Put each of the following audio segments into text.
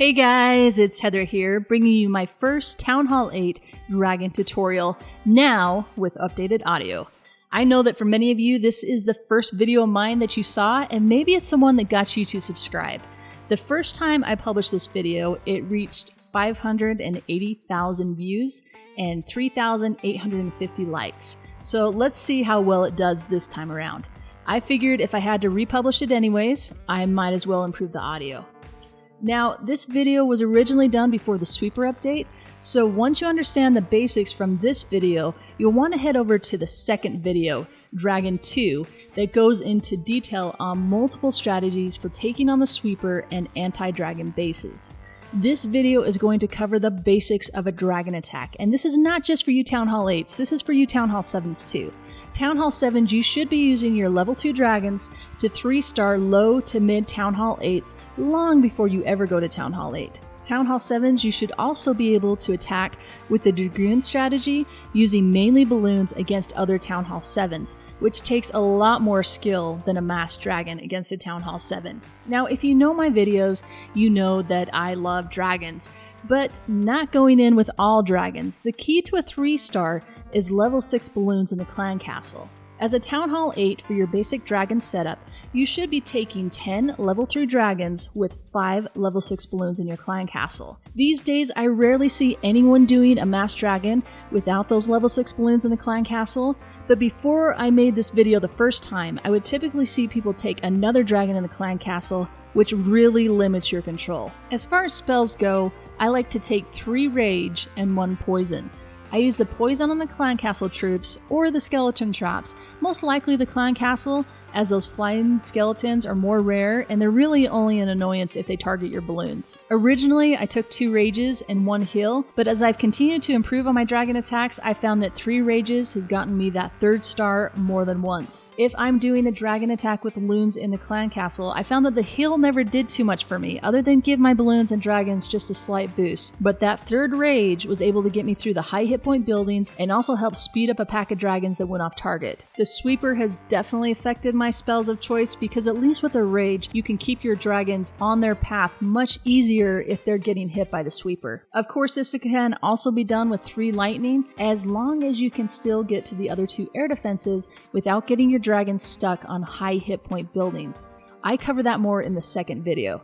Hey guys, it's Heather here, bringing you my first Town Hall 8 Dragon tutorial, now with updated audio. I know that for many of you, this is the first video of mine that you saw, and maybe it's the one that got you to subscribe. The first time I published this video, it reached 580,000 views and 3,850 likes. So let's see how well it does this time around. I figured if I had to republish it anyways, I might as well improve the audio. Now, this video was originally done before the sweeper update, so once you understand the basics from this video, you'll want to head over to the second video, Dragon 2, that goes into detail on multiple strategies for taking on the sweeper and anti-dragon bases. This video is going to cover the basics of a dragon attack, and this is not just for you Town Hall 8s, this is for you Town Hall 7s too. Town Hall 7s, you should be using your level 2 dragons to 3-star low to mid Town Hall 8s long before you ever go to Town Hall 8. Town Hall 7s, you should also be able to attack with the Dragoon strategy using mainly balloons against other Town Hall 7s, which takes a lot more skill than a masked dragon against a Town Hall 7. Now, if you know my videos, you know that I love dragons, but not going in with all dragons. The key to a 3-star is level 6 balloons in the clan castle. As a Town Hall 8 for your basic dragon setup, you should be taking 10 level 3 dragons with 5 level 6 balloons in your clan castle. These days, I rarely see anyone doing a masked dragon without those level 6 balloons in the clan castle, but before I made this video the first time, I would typically see people take another dragon in the clan castle, which really limits your control. As far as spells go, I like to take 3 rage and 1 poison. I use the poison on the clan castle troops or the skeleton traps, most likely the clan castle, as those flying skeletons are more rare and they're really only an annoyance if they target your balloons. Originally, I took 2 rages and 1 heal, but as I've continued to improve on my dragon attacks, I found that 3 rages has gotten me that 3rd star more than once. If I'm doing a dragon attack with balloons in the clan castle, I found that the heal never did too much for me, other than give my balloons and dragons just a slight boost. But that 3rd rage was able to get me through the high hit point buildings and also help speed up a pack of dragons that went off target. The sweeper has definitely affected my spells of choice because at least with a rage, you can keep your dragons on their path much easier if they're getting hit by the sweeper. Of course, this can also be done with 3 lightning, as long as you can still get to the other 2 air defenses without getting your dragons stuck on high hit point buildings. I cover that more in the second video.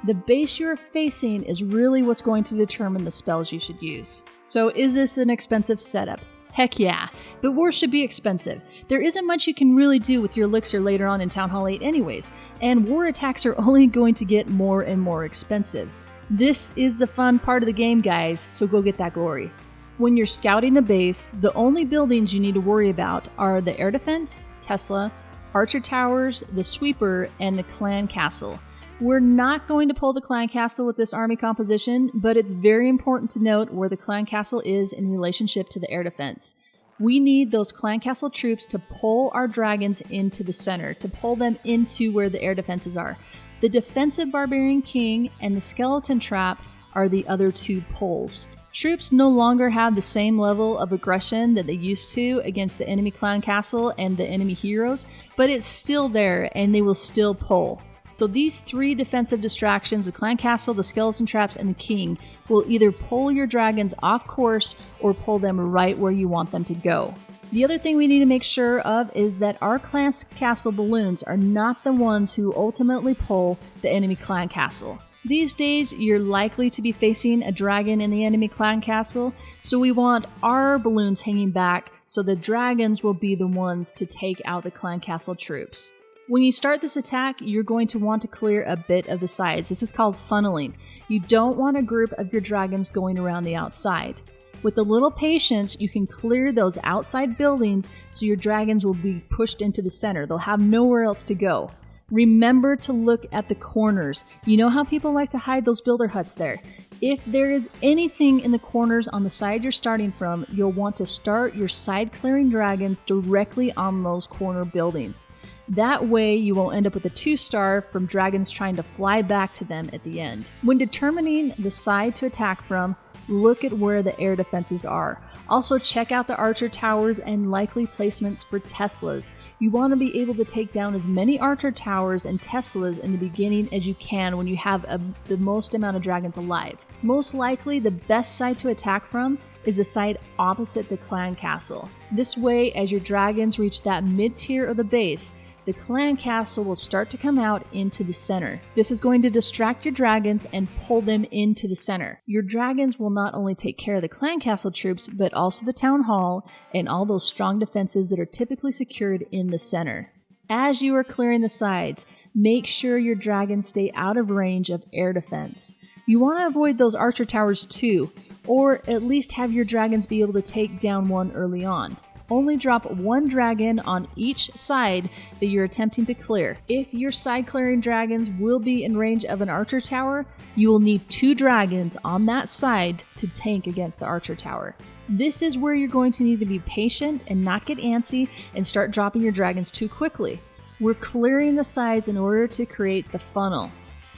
The base you're facing is really what's going to determine the spells you should use. So is this an expensive setup? Heck yeah, but war should be expensive. There isn't much you can really do with your elixir later on in Town Hall 8 anyways, and war attacks are only going to get more and more expensive. This is the fun part of the game, guys, so go get that glory. When you're scouting the base, the only buildings you need to worry about are the air defense, Tesla, archer towers, the sweeper, and the clan castle. We're not going to pull the clan castle with this army composition, but it's very important to note where the clan castle is in relationship to the air defense. We need those clan castle troops to pull our dragons into the center, to pull them into where the air defenses are. The defensive barbarian king and the skeleton trap are the other 2 pulls. Troops no longer have the same level of aggression that they used to against the enemy clan castle and the enemy heroes, but it's still there and they will still pull. So these 3 defensive distractions, the clan castle, the skeleton traps, and the king, will either pull your dragons off course or pull them right where you want them to go. The other thing we need to make sure of is that our clan castle balloons are not the ones who ultimately pull the enemy clan castle. These days, you're likely to be facing a dragon in the enemy clan castle, so we want our balloons hanging back so the dragons will be the ones to take out the clan castle troops. When you start this attack, you're going to want to clear a bit of the sides. This is called funneling. You don't want a group of your dragons going around the outside. With a little patience, you can clear those outside buildings so your dragons will be pushed into the center. They'll have nowhere else to go. Remember to look at the corners. You know how people like to hide those builder huts there? If there is anything in the corners on the side you're starting from, you'll want to start your side clearing dragons directly on those corner buildings. That way you won't end up with a 2-star from dragons trying to fly back to them at the end. When determining the side to attack from, look at where the air defenses are. Also check out the archer towers and likely placements for Teslas. You want to be able to take down as many archer towers and Teslas in the beginning as you can when you have the most amount of dragons alive. Most likely the best side to attack from is the side opposite the clan castle. This way, as your dragons reach that mid-tier of the base, the clan castle will start to come out into the center. This is going to distract your dragons and pull them into the center. Your dragons will not only take care of the clan castle troops, but also the town hall and all those strong defenses that are typically secured in the center. As you are clearing the sides, make sure your dragons stay out of range of air defense. You want to avoid those archer towers too, or at least have your dragons be able to take down one early on. Only drop one dragon on each side that you're attempting to clear. If your side clearing dragons will be in range of an archer tower, you will need 2 dragons on that side to tank against the archer tower. This is where you're going to need to be patient and not get antsy and start dropping your dragons too quickly. We're clearing the sides in order to create the funnel.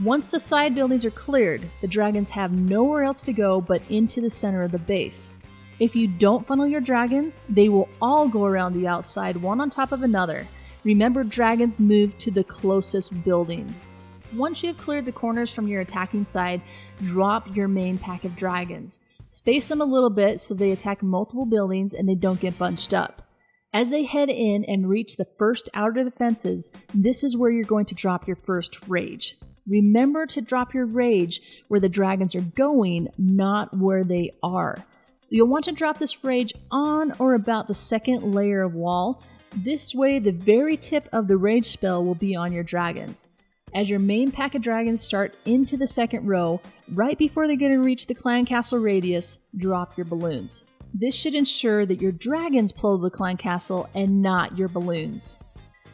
Once the side buildings are cleared, the dragons have nowhere else to go but into the center of the base. If you don't funnel your dragons, they will all go around the outside, one on top of another. Remember, dragons move to the closest building. Once you have cleared the corners from your attacking side, drop your main pack of dragons. Space them a little bit so they attack multiple buildings and they don't get bunched up. As they head in and reach the first outer defenses, this is where you're going to drop your first rage. Remember to drop your rage where the dragons are going, not where they are. You'll want to drop this rage on or about the second layer of wall. This way, the very tip of the rage spell will be on your dragons. As your main pack of dragons start into the second row, right before they're going to reach the clan castle radius, drop your balloons. This should ensure that your dragons blow the clan castle and not your balloons.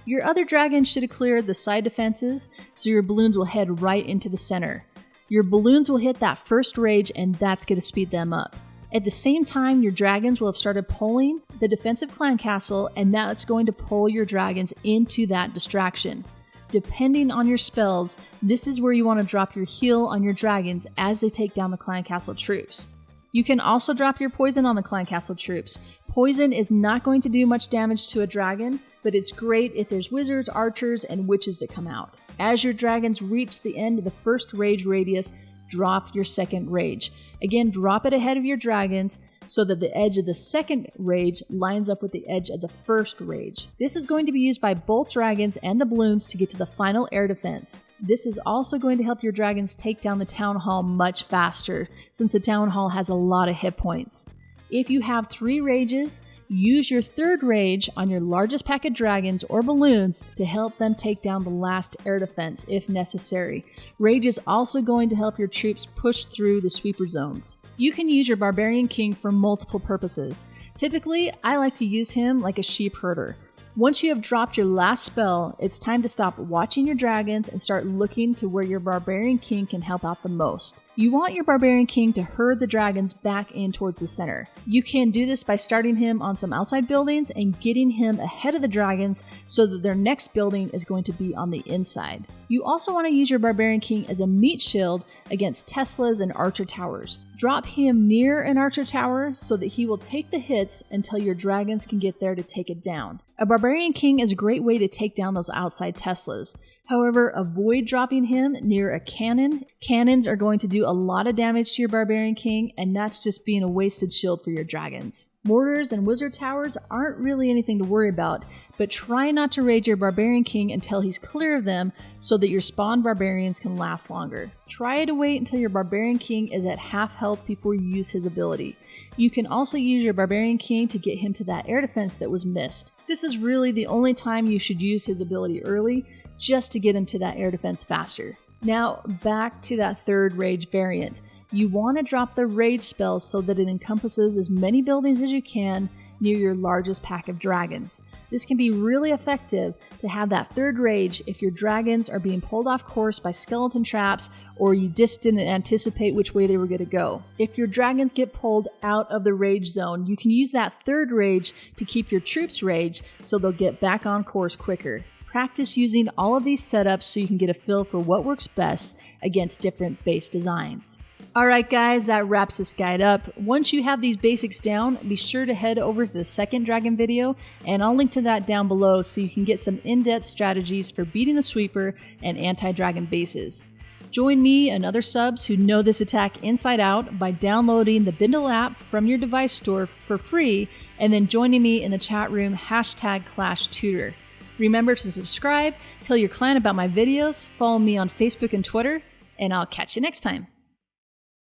Your other dragons should have cleared the side defenses, so your balloons will head right into the center. Your balloons will hit that first rage, and that's going to speed them up. At the same time, your dragons will have started pulling the defensive clan castle, and that's going to pull your dragons into that distraction. Depending on your spells, this is where you want to drop your heal on your dragons as they take down the clan castle troops. You can also drop your poison on the clan castle troops. Poison is not going to do much damage to a dragon, but it's great if there's wizards, archers, and witches that come out. As your dragons reach the end of the first rage radius, drop your second rage. Again, drop it ahead of your dragons so that the edge of the second rage lines up with the edge of the first rage. This is going to be used by both dragons and the balloons to get to the final air defense. This is also going to help your dragons take down the town hall much faster, since the town hall has a lot of hit points. If you have 3 rages, use your third rage on your largest pack of dragons or balloons to help them take down the last air defense if necessary. Rage is also going to help your troops push through the sweeper zones. You can use your Barbarian King for multiple purposes. Typically, I like to use him like a sheep herder. Once you have dropped your last spell, it's time to stop watching your dragons and start looking to where your Barbarian King can help out the most. You want your Barbarian King to herd the dragons back in towards the center. You can do this by starting him on some outside buildings and getting him ahead of the dragons so that their next building is going to be on the inside. You also want to use your Barbarian King as a meat shield against Teslas and archer towers. Drop him near an archer tower so that he will take the hits until your dragons can get there to take it down. A Barbarian King is a great way to take down those outside Teslas. However, avoid dropping him near a cannon. Cannons are going to do a lot of damage to your Barbarian King, and that's just being a wasted shield for your dragons. Mortars and wizard towers aren't really anything to worry about, but try not to raid your Barbarian King until he's clear of them so that your spawned barbarians can last longer. Try to wait until your Barbarian King is at half health before you use his ability. You can also use your Barbarian King to get him to that air defense that was missed. This is really the only time you should use his ability early, just to get him to that air defense faster. Now back to that third rage variant. You want to drop the rage spell so that it encompasses as many buildings as you can near your largest pack of dragons. This can be really effective to have that third rage if your dragons are being pulled off course by skeleton traps or you just didn't anticipate which way they were going to go. If your dragons get pulled out of the rage zone, you can use that third rage to keep your troops rage so they'll get back on course quicker. Practice using all of these setups so you can get a feel for what works best against different base designs. Alright guys, that wraps this guide up. Once you have these basics down, be sure to head over to the second dragon video, and I'll link to that down below so you can get some in-depth strategies for beating the sweeper and anti-dragon bases. Join me and other subs who know this attack inside out by downloading the Bindle app from your device store for free, and then joining me in the chat room #ClashTutor. Remember to subscribe, tell your clan about my videos, follow me on Facebook and Twitter, and I'll catch you next time.